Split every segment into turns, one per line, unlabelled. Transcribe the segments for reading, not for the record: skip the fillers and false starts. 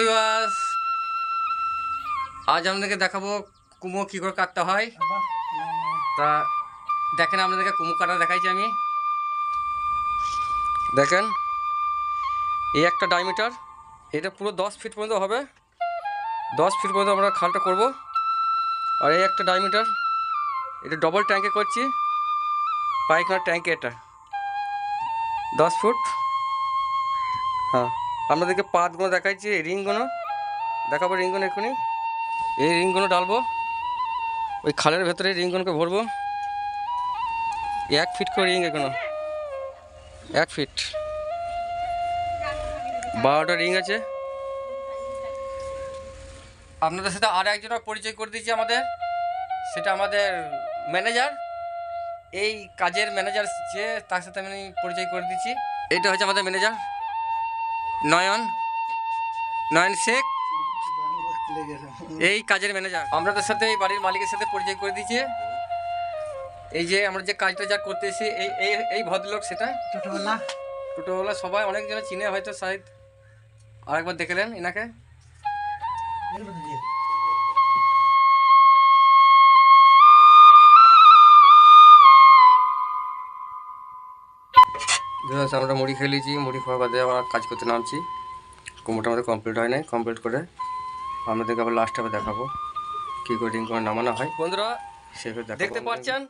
Viewers, আজ আপনাদেরকে দেখাবো কুমো কী করে কাটতে হয়। তা দেখেন, আপনাদেরকে কুমো কাটা দেখাইছি আমি। দেখেন, এই একটা ডায়ামিটার, এটা পুরো 10 ফিট পর্যন্ত হবে। 10 ফিট পর্যন্ত আমরা খালটা করব। আর এই একটা ডায়ামিটার, এটা ডবল ট্যাঙ্কে করছি, পায়খানার ট্যাঙ্কে। এটা 10 ফুট। হ্যাঁ, আপনাদেরকে পাতগুলো দেখাইছি, রিংগুলো দেখাবো। রিংগুলো এক্ষুনি এই রিংগুলো ডালবো, ওই খালের ভেতরে রিংগুলোকে ভরবো। 1 ফিট করে রিং, এখনো 1 ফিট, 12টা রিং আছে। আপনাদের সাথে আর একজনের পরিচয় করে দিচ্ছি আমাদের, সেটা আমাদের ম্যানেজার। এই কাজের ম্যানেজার, যে তার সাথে আমি পরিচয় করে দিচ্ছি। এইটা হচ্ছে আমাদের ম্যানেজার নয়ন শেখ, এই কাজের ম্যানেজার। আপনাদের সাথে এই বাড়ির মালিকের সাথে পরিচয় করে দিচ্ছি। এই যে আমরা যে কাজটা যা করতে এসেছি, এই ভদ্রলোক, সেটা টোটোওয়ালা। সবাই অনেকজন চিনে হয়তো, শায়দ আরেকবার দেখলেন এনাকে। আমরা মুড়ি খেয়ে নিয়েছি, মুড়ি খাওয়া বাদে আবার কাজ করতে নামছি। কুমোটা আমাদের কমপ্লিট হয় নাই, কমপ্লিট করে আপনাদেরকে আবার লাস্টে আবার দেখাবো কী করে রিং করে নামানো হয়। বন্ধুরা সেগুলো দেখতে পাচ্ছেন,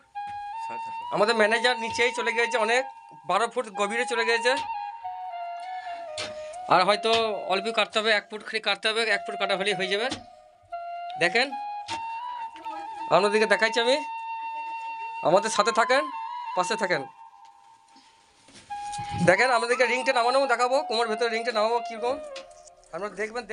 আমাদের ম্যানেজার নিচেই চলে গিয়েছে, অনেক 12 ফুট গভীরে চলে গিয়েছে। আর হয়তো অল্প কাটতে হবে, 1 ফুট খালি কাটতে হবে, 1 ফুট কাটা হলেই হয়ে যাবে। দেখেন, আপনাদেরকে দেখাচ্ছি আমি, আমাদের সাথে থাকেন, পাশে থাকেন। দেখেন, আমাদেরকে রিংটা নামানো দেখাবো, কোমর ভেতরে রিংটা নামাবো কীরকম আপনারা দেখবেন।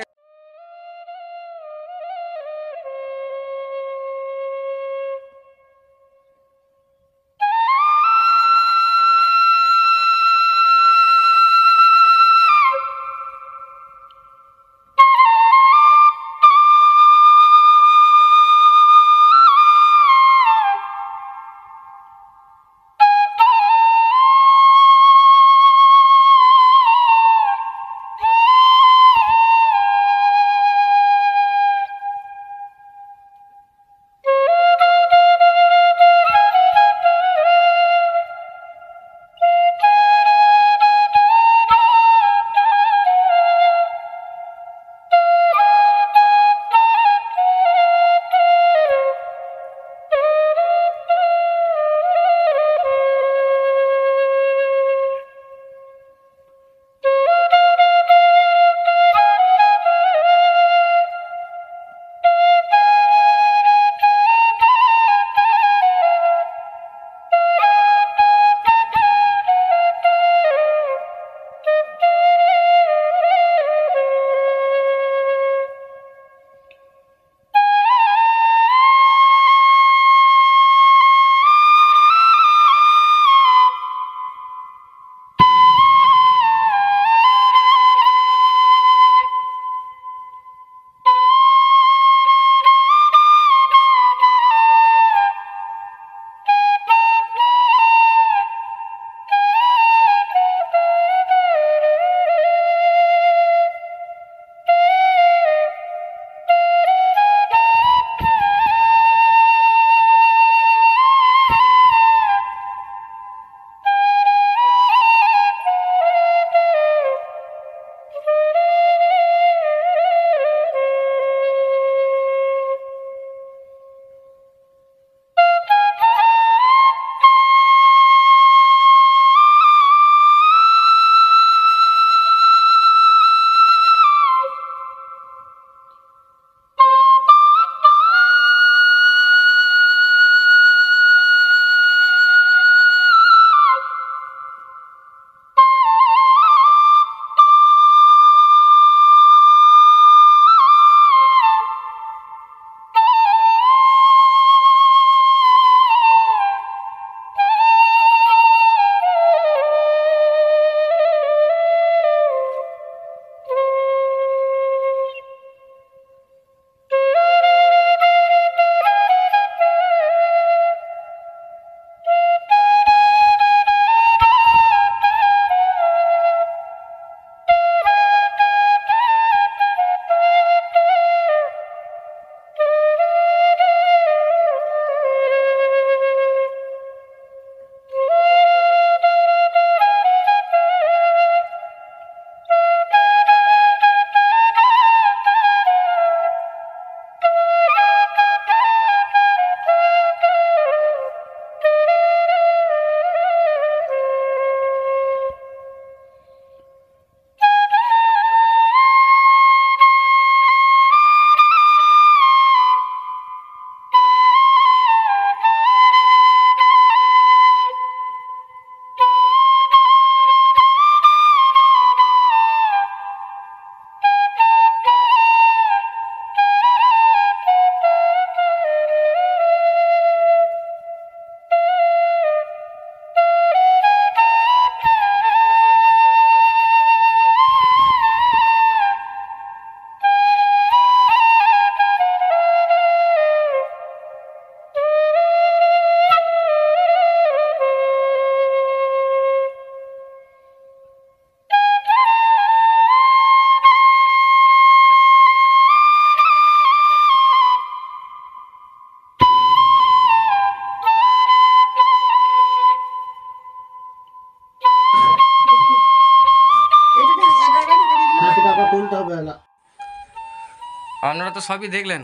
আপনারা তো সবই দেখলেন।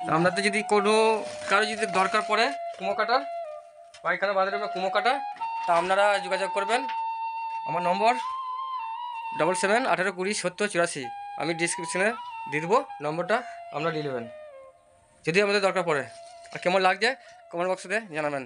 তো আপনাদের যদি কোনো কারো যদি দরকার পড়ে কুমো কাটার, পায়খানা বাথরুমে কুমো কাটা, তা আপনারা যোগাযোগ করবেন। আমার নম্বর 7718207084। আমি ডিসক্রিপশনে দিয়ে দেবো নম্বরটা, আপনারা নিয়ে নেবেন যদি আমাদের দরকার পড়ে। আর কেমন লাগছে কমেন্ট বক্সে জানাবেন।